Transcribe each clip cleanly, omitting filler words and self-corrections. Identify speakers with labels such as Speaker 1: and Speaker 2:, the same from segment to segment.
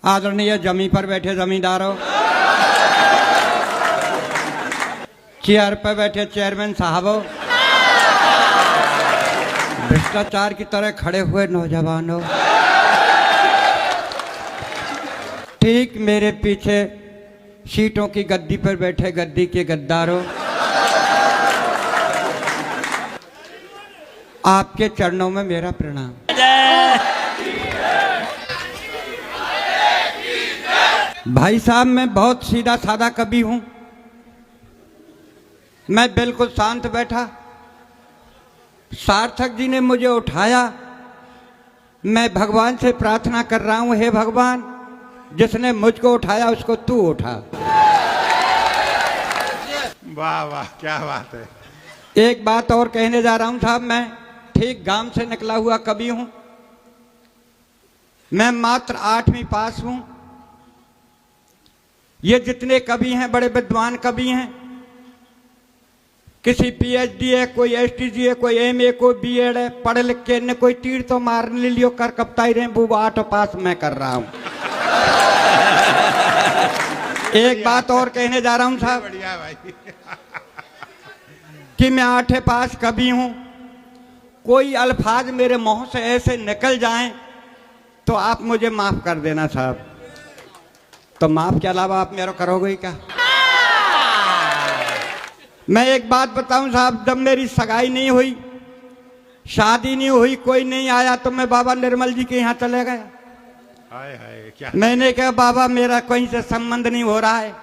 Speaker 1: आदरणीय जमी पर बैठे जमींदारों, चेयर पर बैठे चेयरमैन साहबों, भ्रष्टाचार की तरह खड़े हुए नौजवानों, ठीक मेरे पीछे सीटों की गद्दी पर बैठे गद्दी के गद्दारों, आपके चरणों में मेरा प्रणाम। भाई साहब, मैं बहुत सीधा साधा कवि हूं। मैं बिल्कुल शांत बैठा, सार्थक जी ने मुझे उठाया। मैं भगवान से प्रार्थना कर रहा हूं, हे भगवान, जिसने मुझको उठाया उसको तू उठा।
Speaker 2: वाह वाह, क्या बात है।
Speaker 1: एक बात और कहने जा रहा हूं साहब, मैं ठीक गांव से निकला हुआ कवि हूं। मैं मात्र 8वीं पास हूं। ये जितने कवि हैं बड़े विद्वान कवि हैं, किसी पीएचडी है, कोई एसटीजी है, कोई एमए, कोई बीएड है, पढ़ लिख के ने कोई तीर तो मारने लियो कर कपताई रहे, वो 8 पास मैं कर रहा हूं। एक बात और कहने जा रहा हूं साहब,
Speaker 2: बढ़िया भाई।
Speaker 1: कि मैं 8 पास कवि हूं। कोई अल्फाज मेरे मुंह से ऐसे निकल जाएं तो आप मुझे माफ कर देना साहब। तो माफ के अलावा आप मेरा करोगे क्या? मैं एक बात बताऊं साहब, जब मेरी सगाई नहीं हुई, शादी नहीं हुई, कोई नहीं आया, तो मैं बाबा निर्मल जी के यहाँ चले गया।
Speaker 2: हाय हाय, क्या।
Speaker 1: मैंने कहा बाबा मेरा कहीं से संबंध नहीं हो रहा है।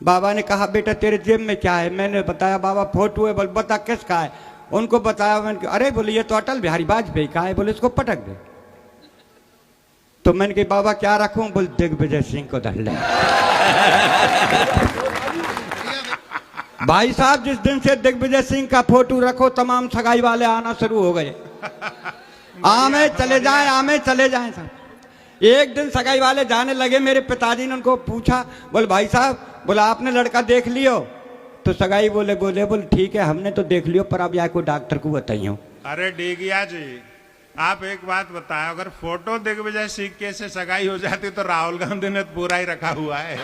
Speaker 1: बाबा ने कहा बेटा तेरे जेब में क्या है? मैंने बताया बाबा फोटो है। बोल बता किसका है? उनको बताया। मैंने अरे बोले ये तो अटल बिहारी वाजपेयी का है। बोले इसको पटक दे। तो मैंने कहा बाबा क्या रखूं? बोल दिग्विजय सिंह को धर ले। भाई साहब, जिस दिन से दिग्विजय सिंह का फोटो रखो, तमाम सगाई वाले आना शुरू हो गए। आमे चले जाएं, आमे चले जाएं साहब। एक दिन सगाई वाले जाने लगे, मेरे पिताजी ने उनको पूछा, बोल भाई साहब, बोला आपने लड़का देख लियो? तो सगाई बोले ठीक है हमने तो देख लियो, पर अब या कोई डॉक्टर को बताइयो।
Speaker 2: अरे डेगिया जी, आप एक बात बताएं, अगर फोटो दिग्विजय सिंह के से सगाई हो जाती तो राहुल गांधी ने तो पूरा ही रखा हुआ है।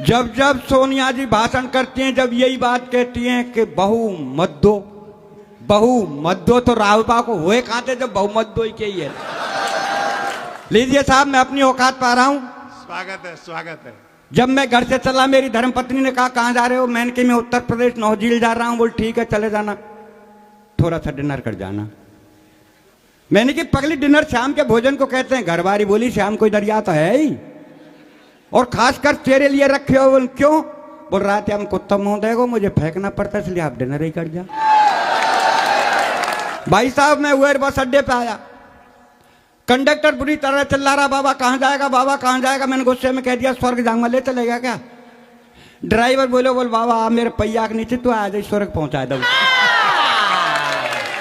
Speaker 1: जब जब सोनिया जी भाषण करती हैं, जब यही बात कहती हैं कि बहु मत दो, तो राहुल बाबू को हुए कहां थे जब बहु मत दो ही के ही है। लीजिए साहब, मैं अपनी औकात पा रहा हूं।
Speaker 2: स्वागत है, स्वागत है।
Speaker 1: जब मैं घर से चला, मेरी धर्मपत्नी ने कहा कहां जा रहे हो? मैंने कहा मैं उत्तर प्रदेश नौझील जा रहा हूं। बोल ठीक है चले जाना, थोड़ा सा डिनर कर जाना। मैंने कि पगली डिनर शाम के भोजन को कहते हैं। घरवारी बोली शाम कोई दरिया तो है ही, और खासकर तेरे लिए रखे हो। बोल क्यों? बोल रहा थे हम कुत्ता मुंह देखो, मुझे फेंकना पड़ता है, इसलिए आप डिनर ही कर जा। भाई साहब, मैं हुए बस अड्डे पे आया। कंडक्टर बुरी तरह चिल्ला रहा, बाबा कहां जाएगा, बाबा कहां जाएगा? मैंने गुस्से में कह दिया स्वर्ग जाऊंगा। ले चलेगा क्या? ड्राइवर बोले बाबा आप मेरे पहिया के नीचे तो आ जाए, स्वर्ग पहुंचा दो।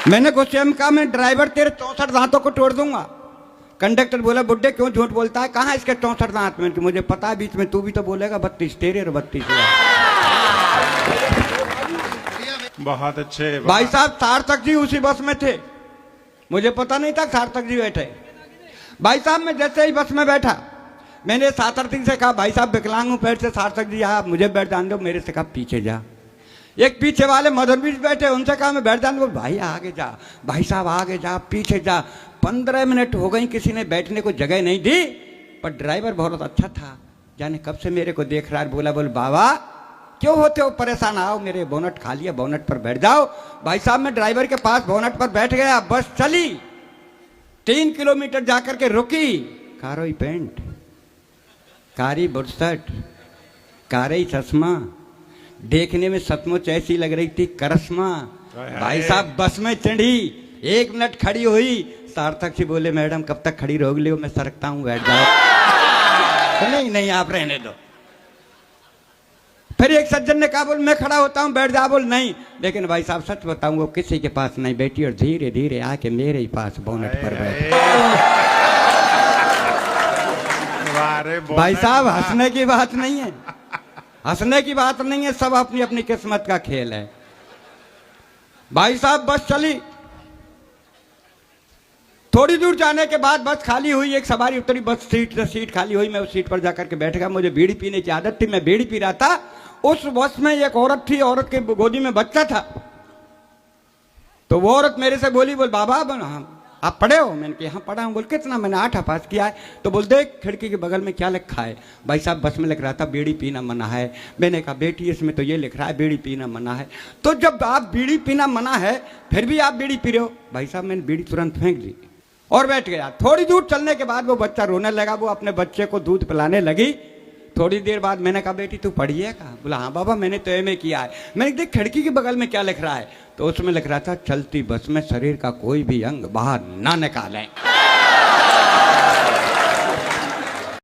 Speaker 1: मैंने गुस्से में कहा मैं ड्राइवर तेरे 64 दांतों को तोड़ दूंगा। कंडक्टर बोला बुड्ढे क्यों झूठ बोलता है, कहाँ इसके 64 दांत? में मुझे पता है, बीच में तू भी तो बोलेगा 32 तेरे और 32।
Speaker 2: बहुत अच्छे
Speaker 1: भाई साहब, सार्थक जी उसी बस में थे, मुझे पता नहीं था सार्थक जी बैठे। भाई साहब, मैं जैसे ही बस में बैठा, मैंने सार्थक से कहा भाई साहब विकलांग हूं पैर से। सार्थक जी आप मुझे बैठ जान दो। मेरे से कहा पीछे जा। एक पीछे वाले मदर बीच बैठे, उनसे कहा मैं बैठ जान दो। भाई आगे जा, भाई साहब आगे जा, पीछे जा। 15 मिनट हो गई, किसी ने बैठने को जगह नहीं दी। पर ड्राइवर बहुत अच्छा था, जाने कब से मेरे को देख रहा है। बोला बाबा क्यों होते हो परेशान? आओ मेरे बोनट खाली है, बोनट पर बैठ जाओ। भाई साहब, मैं ड्राइवर के पास बोनट पर बैठ गया। बस चली, 3 किलोमीटर जाकर के रुकी। कारोई पेंट, कारी बुरसट, कारी चश्मा, देखने में सचमुच ऐसी लग रही थी करश्मा। भाई साहब, बस में चढ़ी, 1 मिनट खड़ी हुई। सार्थक जी बोले मैडम कब तक खड़ी रहोगे? ले मैं सरकता हूं, बैठ जाओ। तो नहीं आप रहने दो। फिर एक सज्जन ने कहा बोल मैं खड़ा होता हूं, बैठ जा। बोल नहीं, लेकिन भाई साहब सच बताऊं वो किसी के पास नहीं बैठी, और धीरे धीरे आके मेरे ही पास बोनट पर बैठी। भाई साहब, हंसने की बात नहीं है, हंसने की बात नहीं है, सब अपनी अपनी किस्मत का खेल है। भाई साहब, बस चली, थोड़ी दूर जाने के बाद बस खाली हुई, एक सवारी उतरी, बस सीट खाली हुई। मैं उस सीट पर जाकर के बैठ गया। मुझे बीड़ी पीने की आदत थी, मैं बीड़ी पी रहा था। उस बस में एक औरत थी, औरत के गोदी में बच्चा था। तो वो औरत मेरे से बोली, बोल बाबा आप पढ़े हो? मैंने कहा हाँ पढ़ा हूँ। बोल कितना? मैंने 8 पास किया है। तो बोल देख खिड़की के बगल में क्या लिखा है? भाई साहब बस में लिख रहा था बीड़ी पीना मना है। मैंने कहा बेटी इसमें तो ये लिख रहा है बीड़ी पीना मना है। तो जब आप बीड़ी पीना मना है फिर भी आप बीड़ी पी रहे हो? भाई साहब मैंने बीड़ी तुरंत फेंक दी और बैठ गया। थोड़ी दूर चलने के बाद वो बच्चा रोने लगा। वो अपने बच्चे को दूध पिलाने लगी। थोड़ी देर बाद मैंने कहा बेटी तू पढ़ी है? कहा। बोला हाँ बाबा मैंने तो एमए किया है। मैंने देख खिड़की के बगल में क्या लिख रहा है? तो उसमें लिख रहा था चलती बस में शरीर का कोई भी अंग बाहर ना निकालें।